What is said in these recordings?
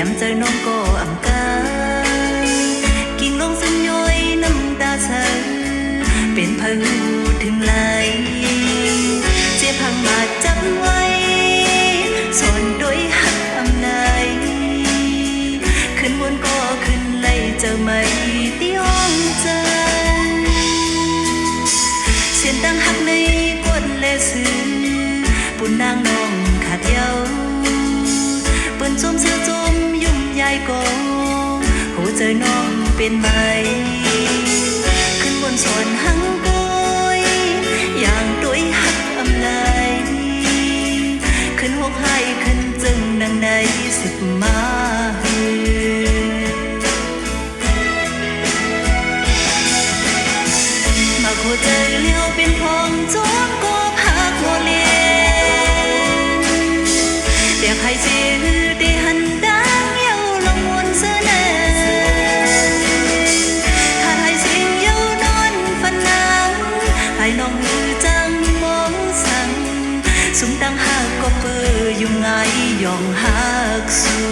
มเจอน้องก็อ่ำกากิ่งลงซึมย้อยน้ำตาเธอเป็นพายุถึงไหลเจ็บพังมาจับไว้สอนโดยหักอำนายขึ้นวนก็ขึ้นไล่เจอไหมที่ห้องใจเสียนตั้งหักในกวนและซื้อปุ่นนางน้องขาดเยาเปิ้นจมเสื้อจมยุ่มยายก็หัวใจน้องเป็นไหมขึ้นบนสวนหังกอยอย่างด้วยหักอำลายขึ้นหกให้ขึ้นจึงดังในสิบมามาหัวใจเลี้ยวเป็นพองจอมก็พักหัวเลียนเรียกให้ชื่อได้หันดังเย้าลงมนเสนอถ้าให้สิ่งเย้านอนฝันน้ำให้น้องมือจังมองสั่งสุมดังหักก็เปื้อยุ่งไงย่องหักสู้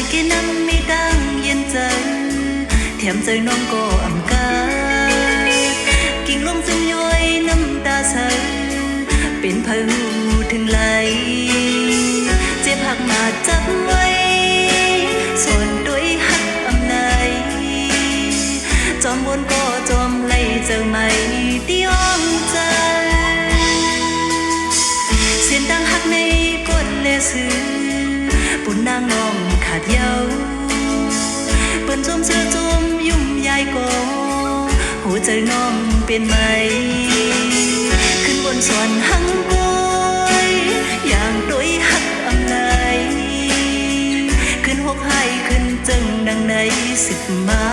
แค่น้ำไม่ตั้งเย็นใจแถมใจน้องก็อ่ำกากิ่งลมซึมย้อยน้ำตาใสเป็นพายุถึงไหลเจ็บหักมาจับไว้สอนด้วยหักอำนายจอมวนก็จอมไล่เจอไหมที่ห้องใจเสียนดังหักในกดและซื้อปุ่นนางน้องขาดเยาเปิ้นจมเสื้อจมยุ่มยายก็หัวใจน้องเป็นไหมขึ้นบนสวนหังกอยอย่างโดยหักอำลายขึ้นหกให้ขึ้นจึงดังในสิบมา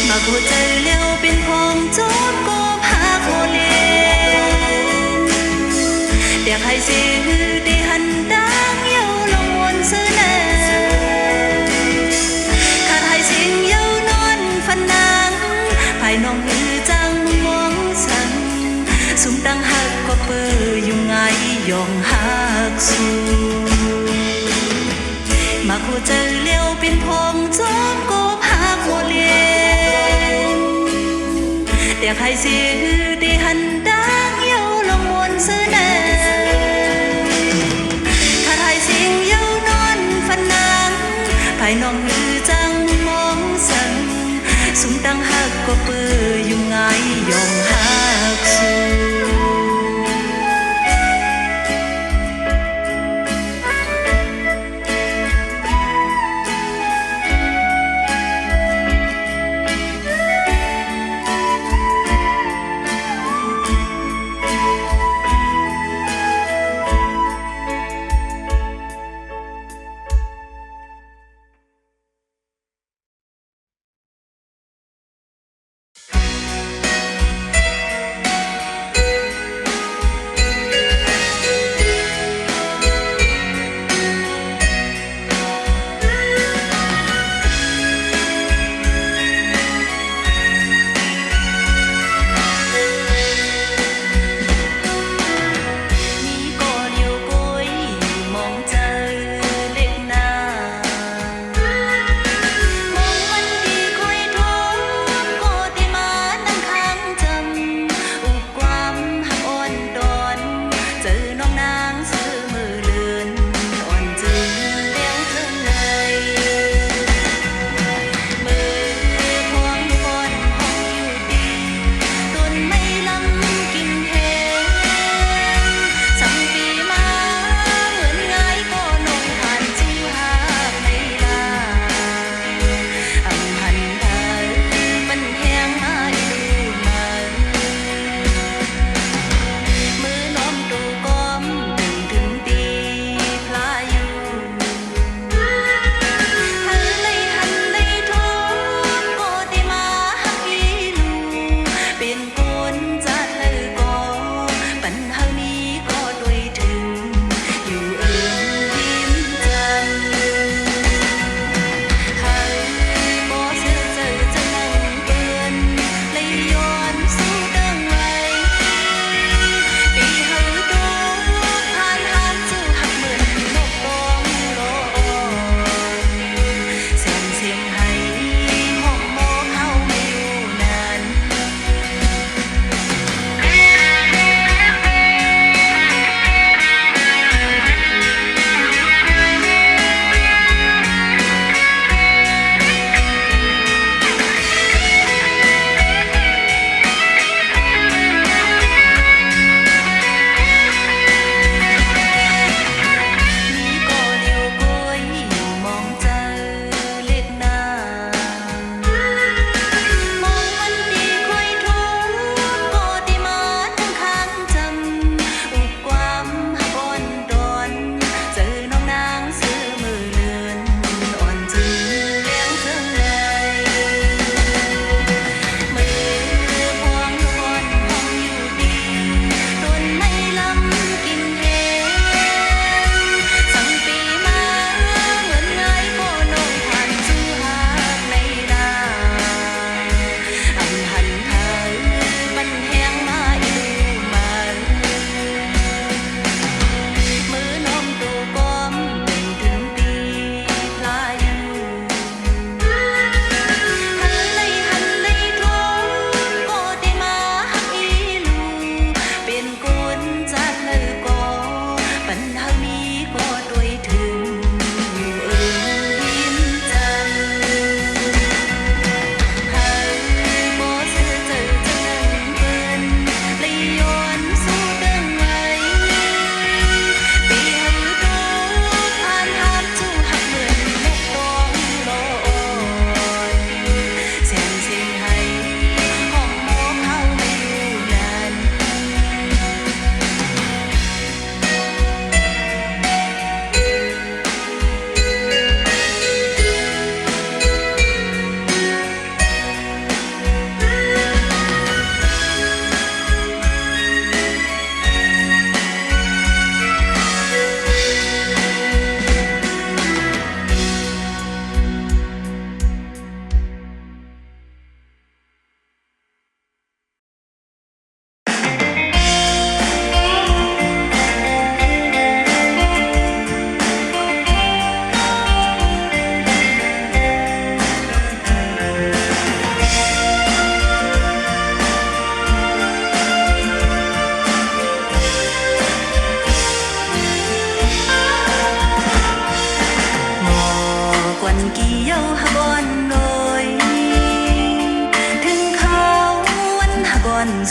มาหัวใจเลี้ยวเป็นพองจอมก็พักหัวเลียอยากให้ชื่อได้หันดังเย้าลงวนเสนอขาดให้สิ่งเย้านอนฝันนางภายน้องมือจังมองสั่งสุมดังหักก็เปื้อยุ่งไงย่องหักสู้มาหัวใจเลี้ยวเป็นพองจอมก็พักหัวเลียนอยากให้ชื่อได้หันดังเย้าลงวนเสนอภายน้องมือจังมองสั่งสุมดังหักก็เปื้อยุ่งไงย่องหักสู้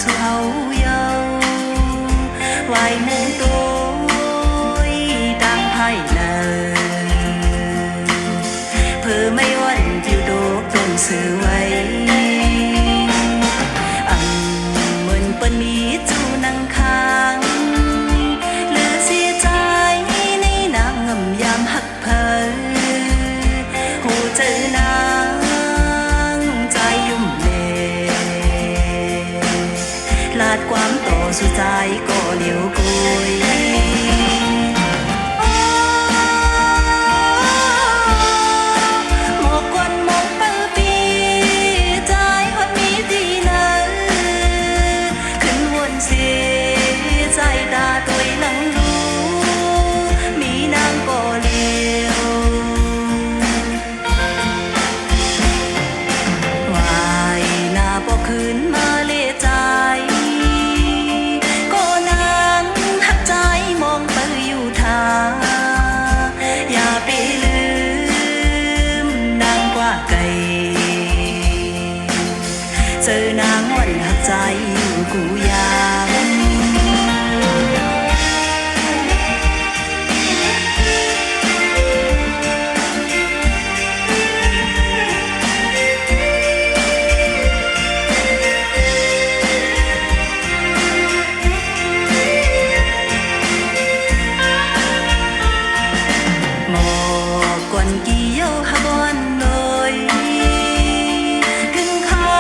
สู่เฮาเยาวายหนึ่งตัวตั้งไพ่เลเพื่อไม่วันผิวโดกต้นสื่อไว้อันเหมือนปนมีจูนังค้างเหลือเสียใจในนางงำยามหักเพอหูเจอนางใจยุ่มเลลาดความต่อสู่ใจก็เหลียวกุยคืนมาเลใจก็นางหักใจมองไปอยู่ทางอย่าไปลืมนางกว่าไกลเจอนางวันหักใจอยู่กูยังกี่เย้าหากอนเลยถึงเขา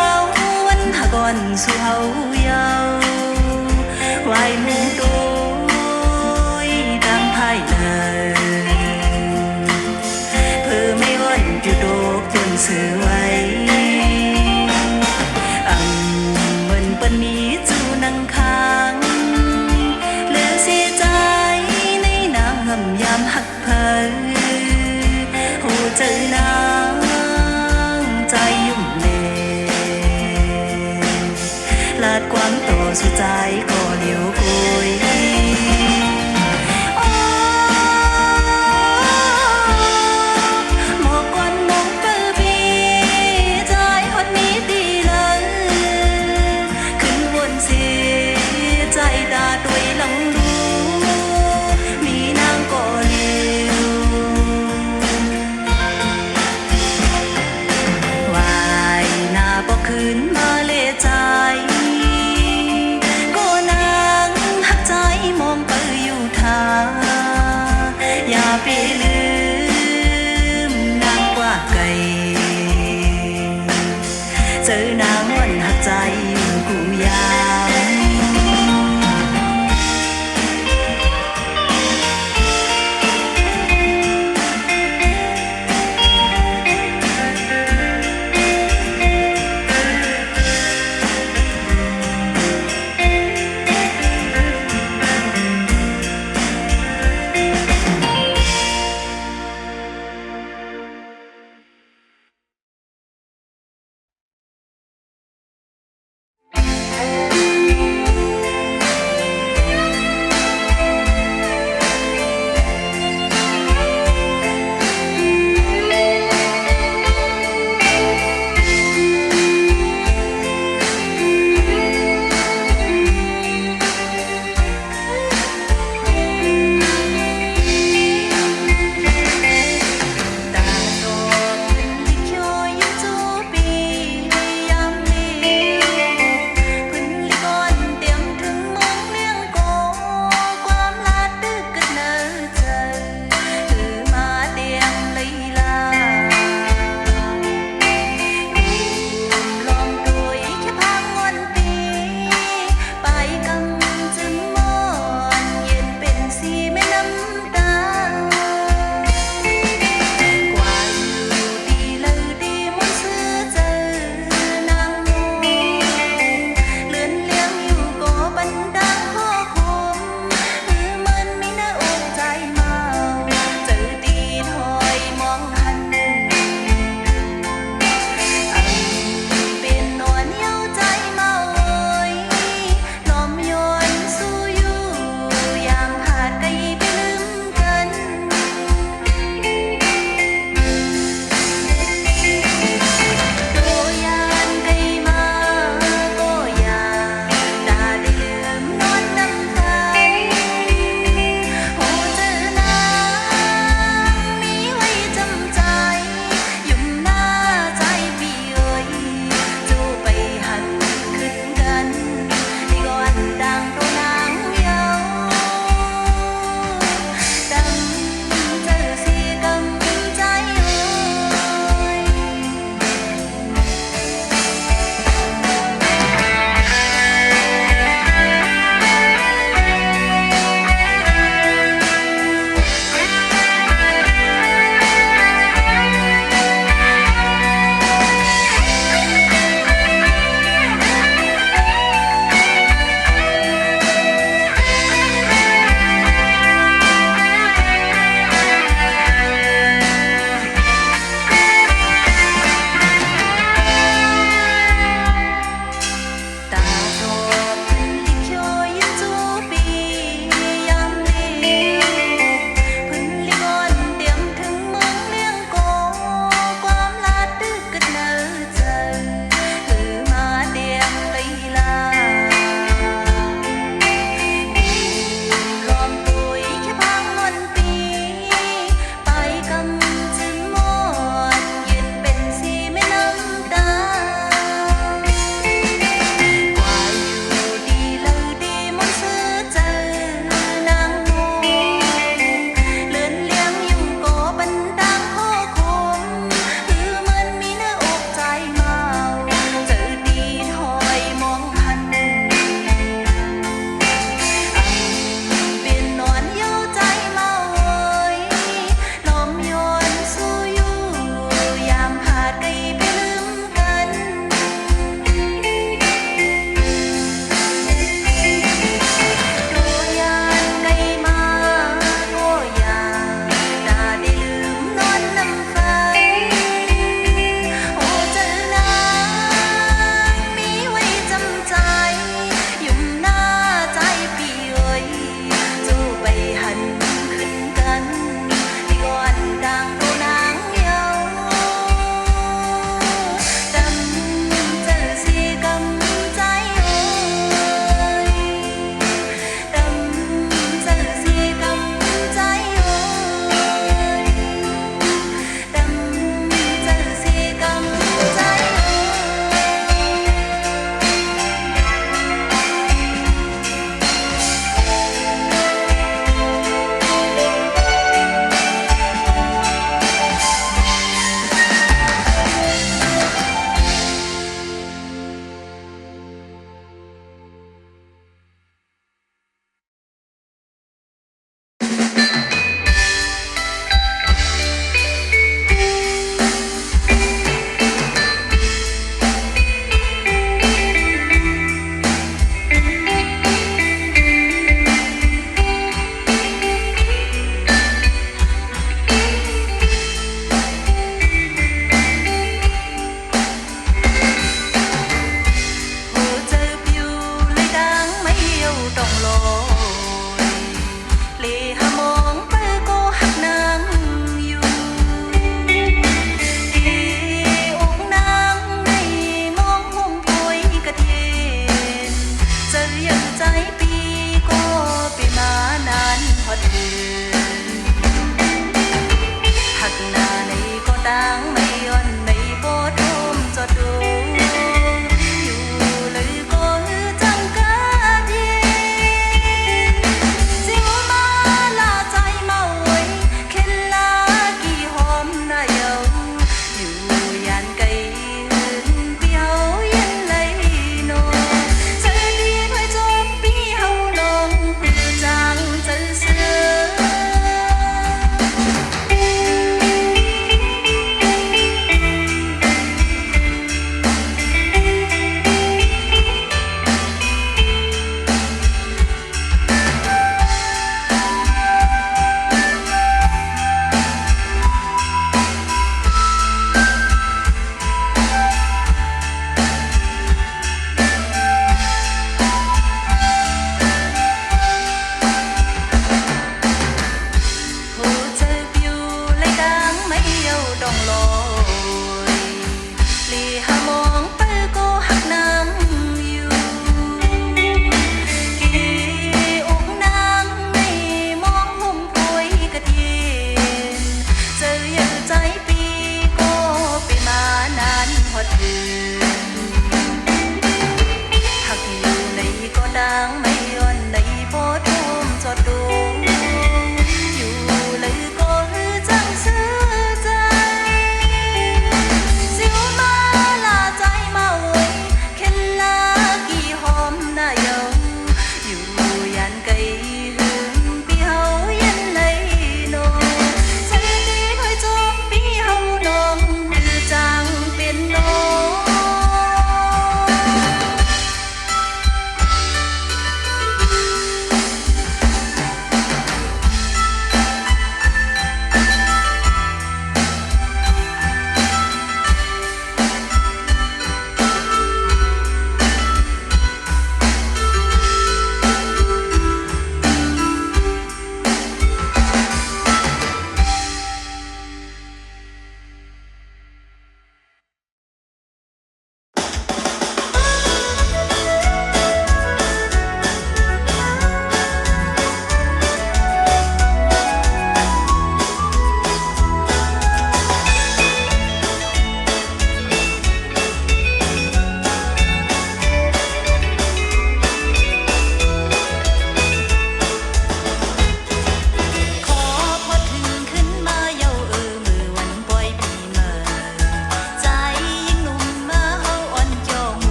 วันหากอนสู่เฮาเยาวายหนึ่งตัวตั้งไพ่เลยเพื่อไม่วันอยู่โดกจนสื่อไว้อันเหมือนปนมีจูนังค้างเหลือเสียใจในนางงำยามหักเพอเจอนางใจยุ่มเลลาดความต่อสู่ใจก็เหลียวกุยหมอกควันมองเปิดปีใจฮอดมีตีเลยขึ้นวนเสียใจตาตัวหลังรู้มีนางก็เหลียวคืนมาเลใจก็นางหักใจมองไปอยู่ทางอย่าไปลืมนางกว่าไกลเจอนางวันหักใจอยู่กูยัง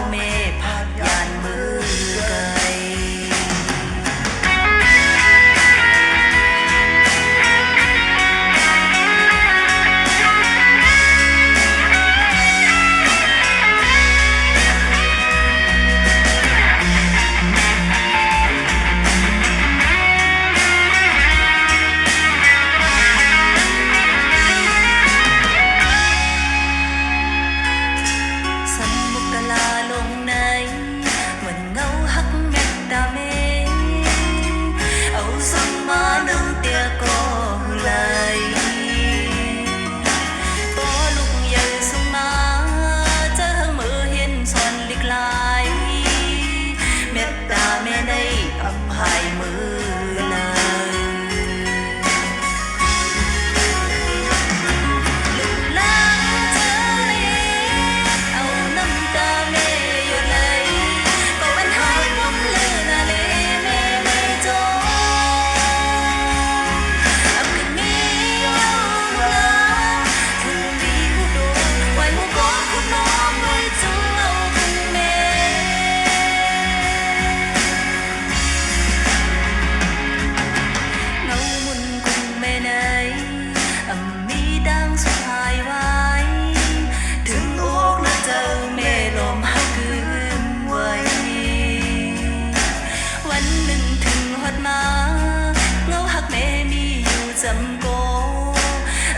เมพักยานมือไกล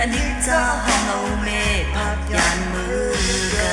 อันนี้จะห้องเอาเมพักยานมือไกล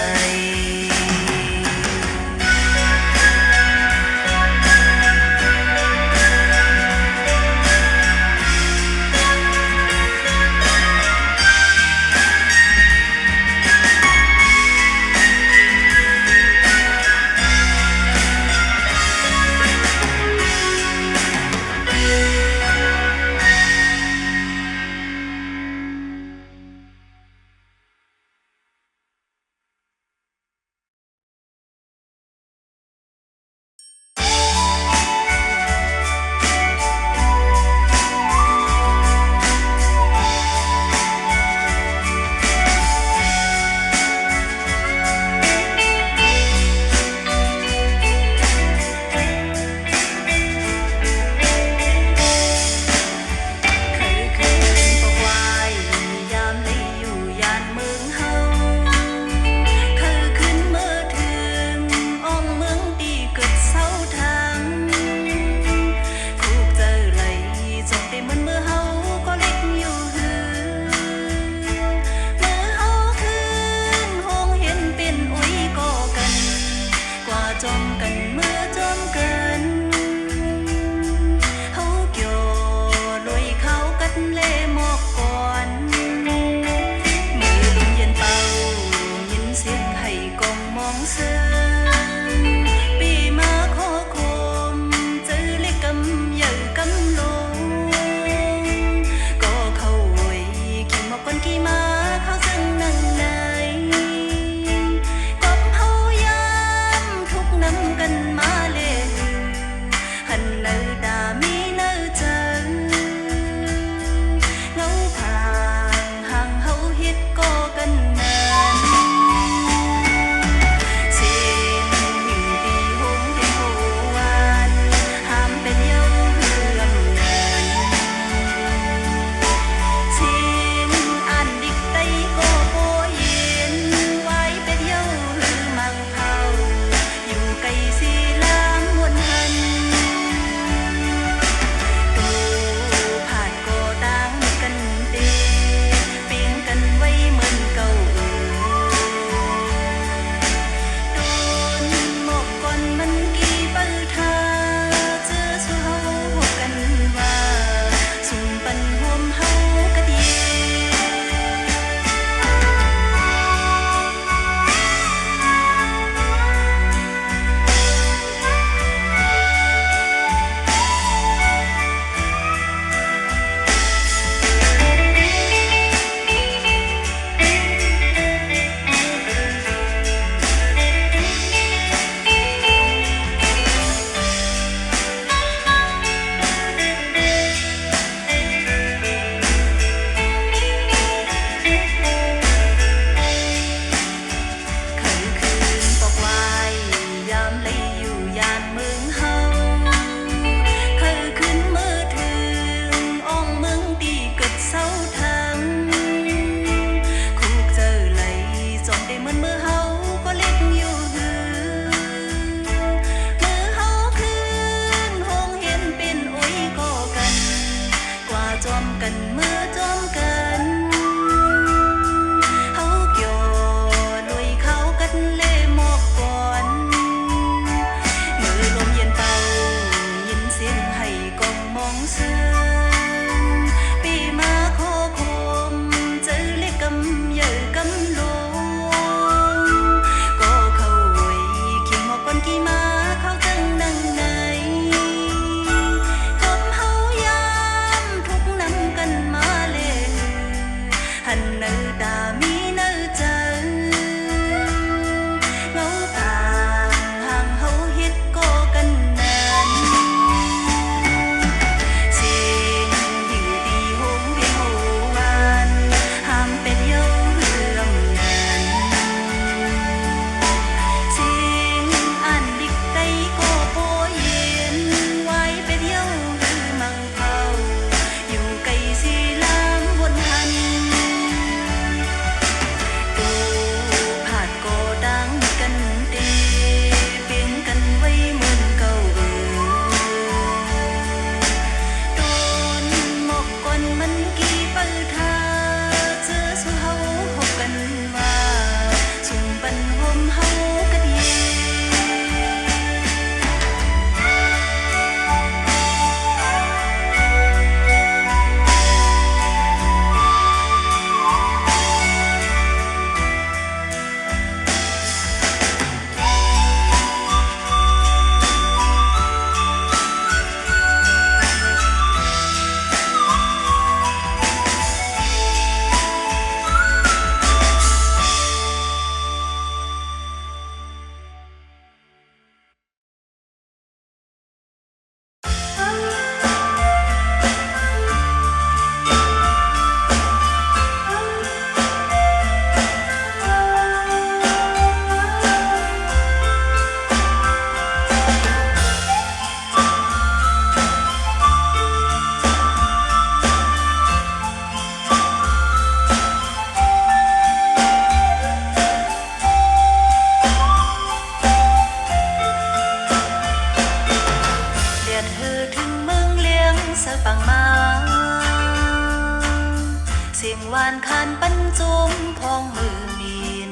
สียงหวานคานปันจุมพองมือมีน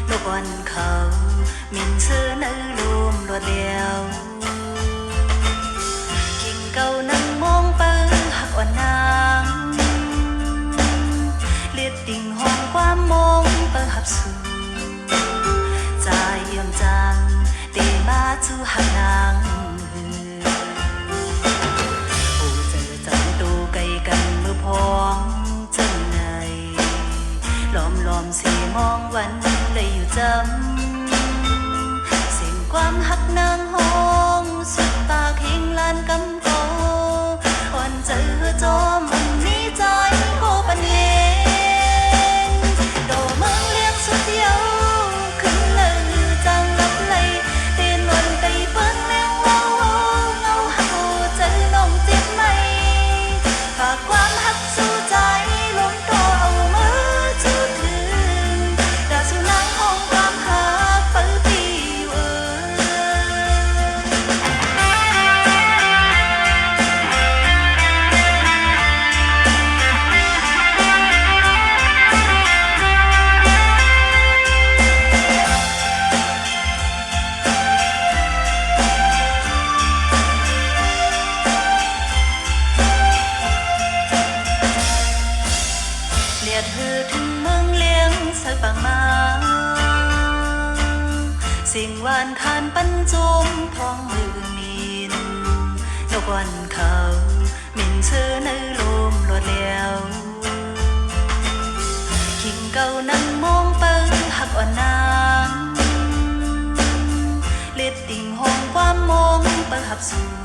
นกวันเขามินเสื้อเนื้อลมรวดเดียวกิ่งเก่านั่งมองเปิงหักอ่อนนางเลียดติ่งห้องความมองเปิงหับสู่ใจเยี่ยมจังเตมาจูหักนางพองจังไหนล้อมสีมองวันได้อยู่จำเสียงความหักนางห้องสุดปากเฮงลานกำโตอ่อนเจอจอมมันนี้ใจโคปันเลงโดเมืองเลี้ยงสุดเดียวขึ้นเลยจังลับเลยเตียนวันไปเปิ้งแมงเมาเงาหักเจอน้องเจ็บไหมฝากความหักสู้ใจล้มตัวเอามือจูดถึงดาสู่นางห้องความหักเปิดปีเวเลียดหือถึงเมืองเลี้ยงใส่ปางมาสิ่งหวานคานปันจุมพองมือมีนนกวันเขามินเชื่อในลมรวดเดียวกิ่งเก่านั่งมองเปิงหักอ่อนนางเลียดติ่งห้องความมองเปิงหับสู่